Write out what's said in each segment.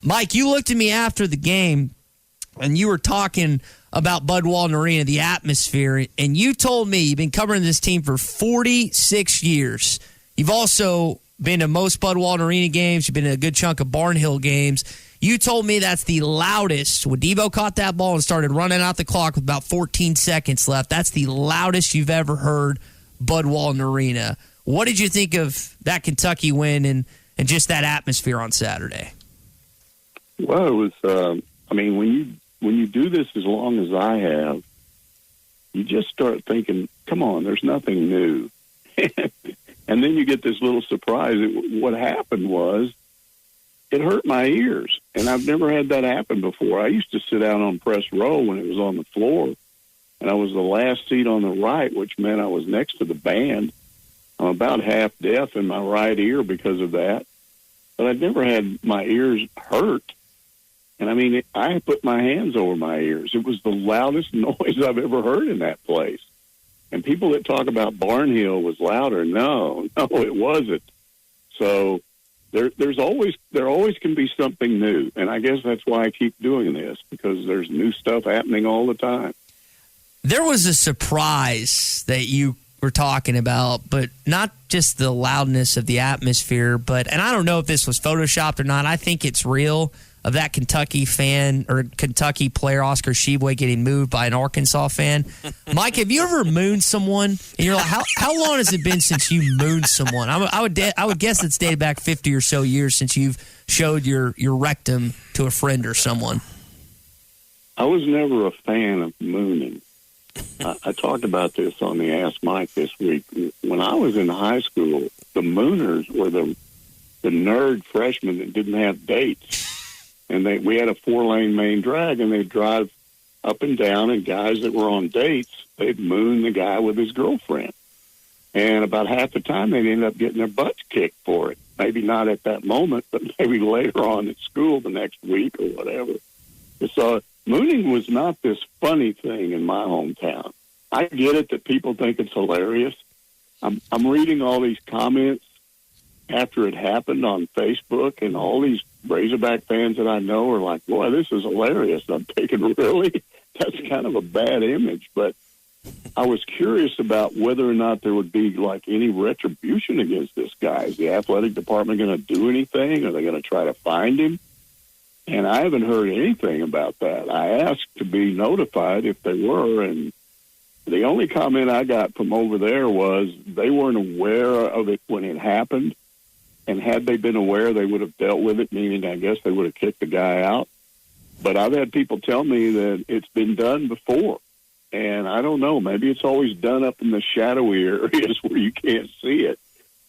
Mike, you looked at me after the game, and you were talking about Bud Walton Arena, the atmosphere, and you told me you've been covering this team for 46 years. You've also been to most Bud Walton Arena games. You've been to a good chunk of Barnhill games. You told me that's the loudest. When Debo caught that ball and started running out the clock with about 14 seconds left, that's the loudest you've ever heard Bud Walton Arena. What did you think of that Kentucky win and just that atmosphere on Saturday? Well, it was, when you do this as long as I have, you just start thinking, come on, there's nothing new. And then you get this little surprise. What happened was it hurt my ears, and I've never had that happen before. I used to sit out on press row when it was on the floor, and I was the last seat on the right, which meant I was next to the band. I'm about half deaf in my right ear because of that, but I'd never had my ears hurt. And, I put my hands over my ears. It was the loudest noise I've ever heard in that place. And people that talk about Barnhill was louder, no, it wasn't. So there always can be something new. And I guess that's why I keep doing this, because there's new stuff happening all the time. There was a surprise that you were talking about, but not just the loudness of the atmosphere, and I don't know if this was photoshopped or not. I think it's real, of that Kentucky fan or Kentucky player Oscar Tshiebwe getting moved by an Arkansas fan. Mike, have you ever mooned someone? And you're like, how long has it been since you mooned someone? I would guess it's dated back 50 or so years since you've showed your rectum to a friend or someone. I was never a fan of mooning. I talked about this on the Ask Mike this week. When I was in high school, the mooners were the nerd freshmen that didn't have dates. And we had a 4-lane main drag, and they'd drive up and down, and guys that were on dates, they'd moon the guy with his girlfriend. And about half the time, they'd end up getting their butts kicked for it. Maybe not at that moment, but maybe later on at school the next week or whatever. So mooning was not this funny thing in my hometown. I get it that people think it's hilarious. I'm reading all these comments after it happened on Facebook, and all these Razorback fans that I know are like, boy, this is hilarious. I'm thinking, really? That's kind of a bad image. But I was curious about whether or not there would be, like, any retribution against this guy. Is the athletic department going to do anything? Are they going to try to find him? And I haven't heard anything about that. I asked to be notified if they were, and the only comment I got from over there was they weren't aware of it when it happened. And had they been aware, they would have dealt with it, meaning I guess they would have kicked the guy out. But I've had people tell me that it's been done before. And I don't know, maybe it's always done up in the shadowy areas where you can't see it.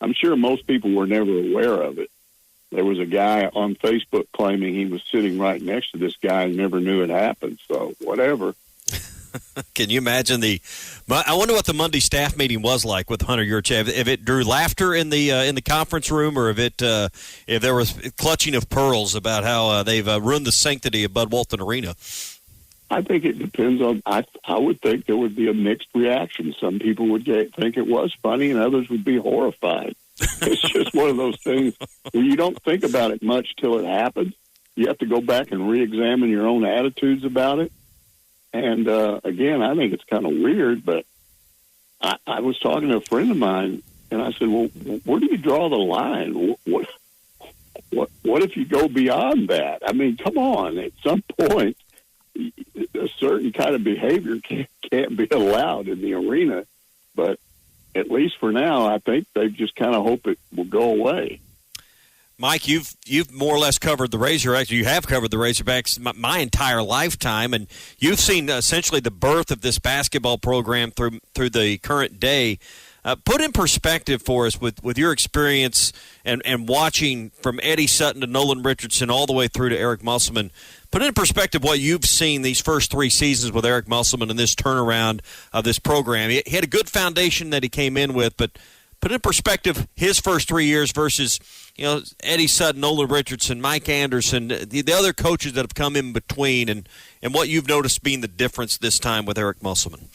I'm sure most people were never aware of it. There was a guy on Facebook claiming he was sitting right next to this guy and never knew it happened. So whatever. Can you imagine I wonder what the Monday staff meeting was like with Hunter Yurchek. If it drew laughter in the conference room, or if there was clutching of pearls about how they've ruined the sanctity of Bud Walton Arena. I think it depends on. I would think there would be a mixed reaction. Some people would think it was funny, and others would be horrified. It's just one of those things where you don't think about it much till it happens. You have to go back and re-examine your own attitudes about it. And, again, I think it's kind of weird, but I was talking to a friend of mine, and I said, well, where do you draw the line? What if you go beyond that? I mean, come on. At some point, a certain kind of behavior can't be allowed in the arena. But at least for now, I think they just kind of hope it will go away. Mike, you've more or less covered the Razorbacks. You have covered the Razorbacks my entire lifetime, and you've seen essentially the birth of this basketball program through the current day. Put in perspective for us with your experience and watching from Eddie Sutton to Nolan Richardson all the way through to Eric Musselman. Put in perspective what you've seen these first 3 seasons with Eric Musselman and this turnaround of this program. He had a good foundation that he came in with, but put in perspective his first 3 years versus Eddie Sutton, Nolan Richardson, Mike Anderson, the other coaches that have come in between, and what you've noticed being the difference this time with Eric Musselman.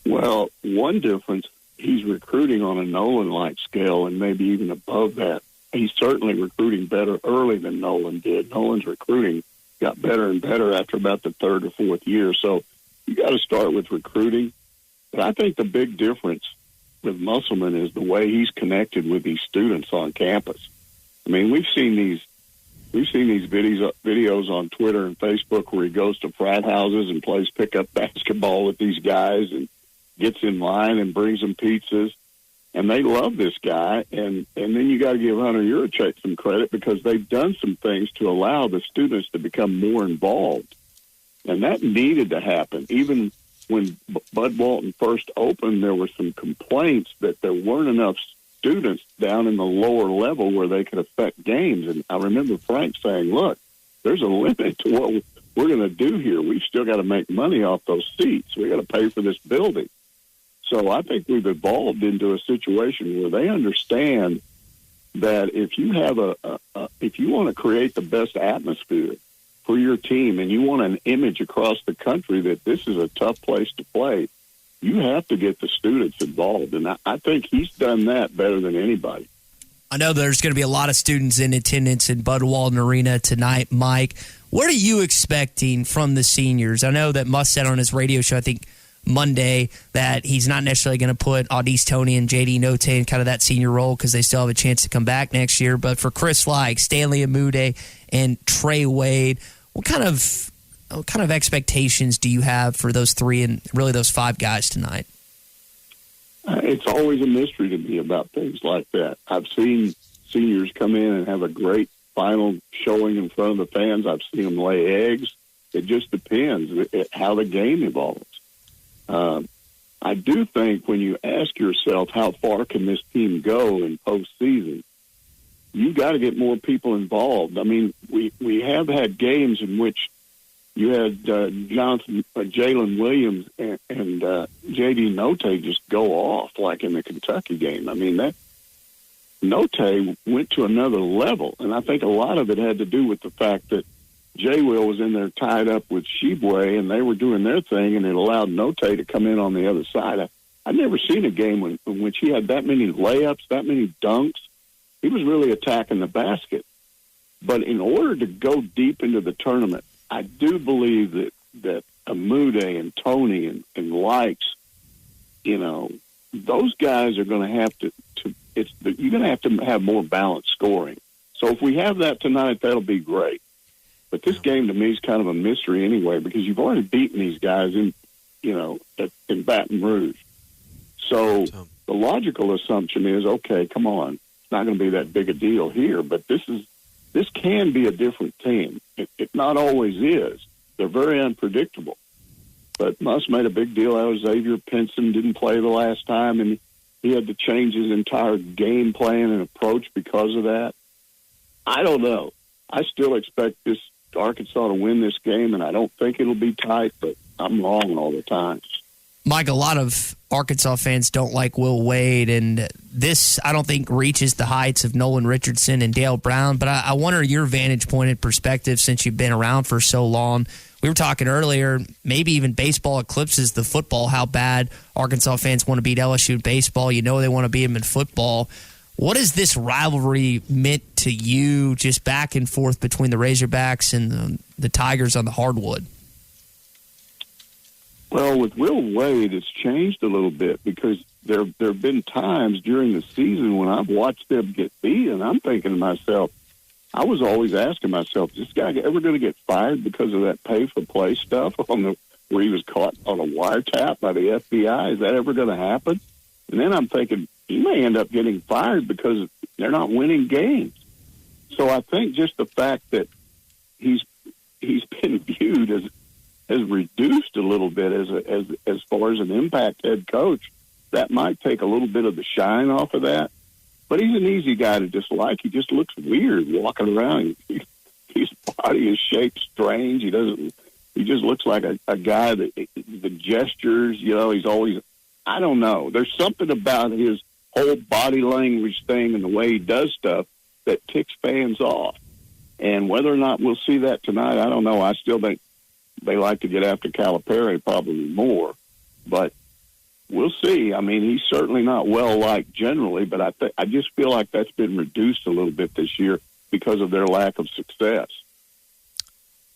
Well, one difference, he's recruiting on a Nolan-like scale and maybe even above that he's certainly recruiting better early than Nolan did. Nolan's recruiting got better and better after about the third or fourth year. So you got to start with recruiting. But I think the big difference with Musselman is the way he's connected with these students on campus. I mean, we've seen these videos on Twitter and Facebook where he goes to frat houses and plays pickup basketball with these guys and gets in line and brings them pizzas. And they love this guy. And then you got to give Hunter Yurachek some credit because they've done some things to allow the students to become more involved. And that needed to happen. Even when Bud Walton first opened, there were some complaints that there weren't enough students down in the lower level where they could affect games. And I remember Frank saying, look, there's a limit to what we're going to do here. We've still got to make money off those seats. We got to pay for this building. So I think we've evolved into a situation where they understand that if you have if you want to create the best atmosphere for your team and you want an image across the country that this is a tough place to play, you have to get the students involved. And I think he's done that better than anybody. I know there's going to be a lot of students in attendance in Bud Walton Arena tonight, Mike. What are you expecting from the seniors? I know that Muss said on his radio show, I think Monday, that he's not necessarily going to put Audice Toney and JD Notae in kind of that senior role because they still have a chance to come back next year. But for Chris Like, Stanley Amude, and Trey Wade, what kind of expectations do you have for those three and really those five guys tonight? It's always a mystery to me about things like that. I've seen seniors come in and have a great final showing in front of the fans. I've seen them lay eggs. It just depends how the game evolves. I do think when you ask yourself how far can this team go in postseason, you got to get more people involved. I mean, we have had games in which you had Jalen Williams and JD Notae just go off like in the Kentucky game. I mean, that Notae went to another level, and I think a lot of it had to do with the fact that J. Will was in there tied up with Sheboy, and they were doing their thing, and it allowed Notae to come in on the other side. I've never seen a game in which he had that many layups, that many dunks. He was really attacking the basket. But in order to go deep into the tournament, I do believe that Amude and Toney and Likes, you know, those guys are going to have you're going to have more balanced scoring. So if we have that tonight, that'll be great. But this game to me is kind of a mystery anyway because you've already beaten these guys in Baton Rouge. So the logical assumption is, okay, come on, it's not going to be that big a deal here. But this can be a different team. It not always is. They're very unpredictable. But Muss made a big deal out of Xavier Pinson, didn't play the last time, and he had to change his entire game plan and approach because of that. I don't know. I still expect this Arkansas to win this game, and I don't think it'll be tight, but I'm wrong all the time. Mike, a lot of Arkansas fans don't like Will Wade, and this, I don't think, reaches the heights of Nolan Richardson and Dale Brown, but I wonder your vantage point and perspective since you've been around for so long. We were talking earlier, maybe even baseball eclipses the football, how bad Arkansas fans want to beat LSU in baseball. You know they want to beat them in football. What has this rivalry meant to you, just back and forth between the Razorbacks and the Tigers on the hardwood? Well, with Will Wade, it's changed a little bit because there have been times during the season when I've watched them get beat, and I'm thinking to myself, I was always asking myself, is this guy ever going to get fired because of that pay-for-play stuff where he was caught on a wiretap by the FBI? Is that ever going to happen? And then I'm thinking, he may end up getting fired because they're not winning games. So I think just the fact that he's been viewed as reduced a little bit as far as an impact head coach, that might take a little bit of the shine off of that. But he's an easy guy to dislike. He just looks weird walking around. His body is shaped strange. He just looks like a guy that the gestures, he's always, I don't know. There's something about his whole body language thing and the way he does stuff that ticks fans off. And whether or not we'll see that tonight, I don't know. I still think they like to get after Calipari probably more. But we'll see. I mean, he's certainly not well-liked generally, but I just feel like that's been reduced a little bit this year because of their lack of success.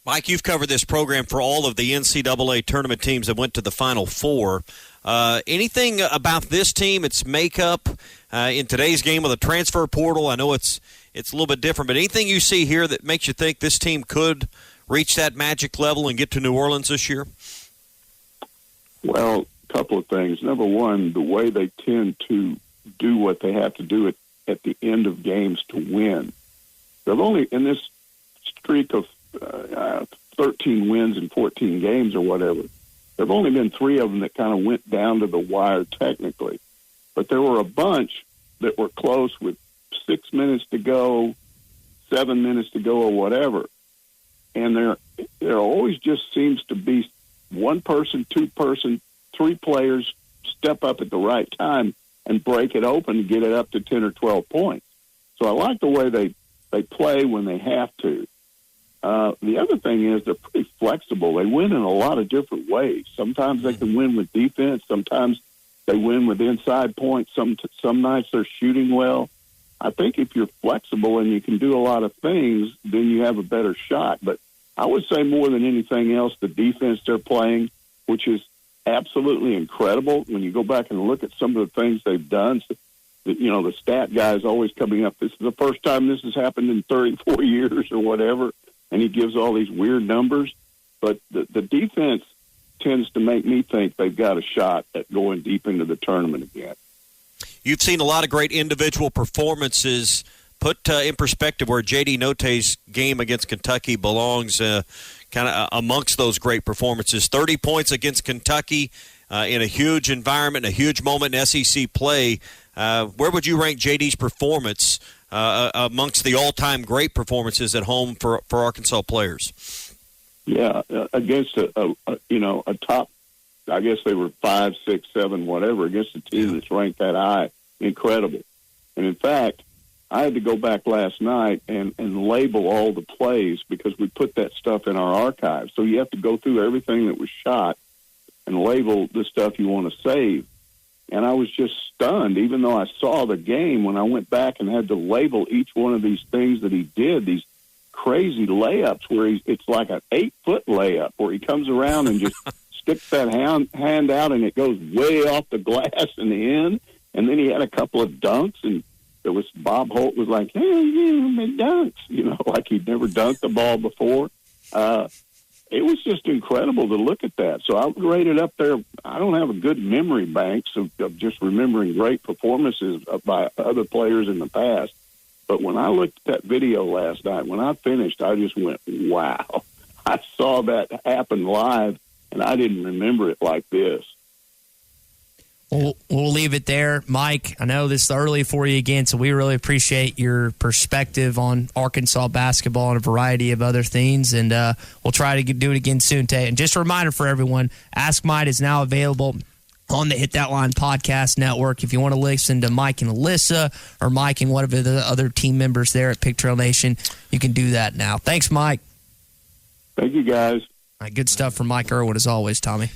Mike, you've covered this program for all of the NCAA tournament teams that went to the Final Four. Anything about this team, its makeup, in today's game of the transfer portal? I know it's a little bit different, but anything you see here that makes you think this team could reach that magic level and get to New Orleans this year? Well, a couple of things. Number one, the way they tend to do what they have to do at the end of games to win. They've only, in this streak of 13 wins in 14 games or whatever, there have only been 3 of them that kind of went down to the wire technically. But there were a bunch that were close with 6 minutes to go, 7 minutes to go or whatever. And there always just seems to be one person, 2 person, 3 players step up at the right time and break it open and get it up to 10 or 12 points. So I like the way they play when they have to. The other thing is they're pretty flexible. They win in a lot of different ways. Sometimes they can win with defense. Sometimes they win with inside points. Some nights they're shooting well. I think if you're flexible and you can do a lot of things, then you have a better shot. But I would say more than anything else, the defense they're playing, which is absolutely incredible. When you go back and look at some of the things they've done, the stat guy is always coming up. This is the first time this has happened in 34 years or whatever. And he gives all these weird numbers. But the defense tends to make me think they've got a shot at going deep into the tournament again. You've seen a lot of great individual performances. Put in perspective where JD Notae's game against Kentucky belongs kind of amongst those great performances. 30 points against Kentucky in a huge environment, a huge moment in SEC play. Where would you rank JD's performance amongst the all-time great performances at home for Arkansas players? Yeah, against a top, I guess they were 5, 6, 7, whatever, against a team that's ranked that high, incredible. And in fact, I had to go back last night and label all the plays because we put that stuff in our archive. So you have to go through everything that was shot and label the stuff you want to save. And I was just stunned, even though I saw the game, when I went back and had to label each one of these things that he did, these crazy layups where it's like an 8-foot layup where he comes around and just sticks that hand out and it goes way off the glass in the end. And then he had a couple of dunks, and there was Bob Holt was like, hey, my dunks, like he'd never dunked the ball before. It was just incredible to look at that. So I would rate it up there. I don't have a good memory bank of just remembering great performances by other players in the past. But when I looked at that video last night, when I finished, I just went, wow. I saw that happen live, and I didn't remember it like this. We'll leave it there. Mike, I know this is early for you again, so we really appreciate your perspective on Arkansas basketball and a variety of other things, and we'll try to do it again soon, Tay. And just a reminder for everyone, Ask Mike is now available on the Hit That Line podcast network. If you want to listen to Mike and Alyssa or Mike and one of the other team members there at Pig Trail Nation, you can do that now. Thanks, Mike. Thank you, guys. All right, good stuff from Mike Irwin, as always, Tommy.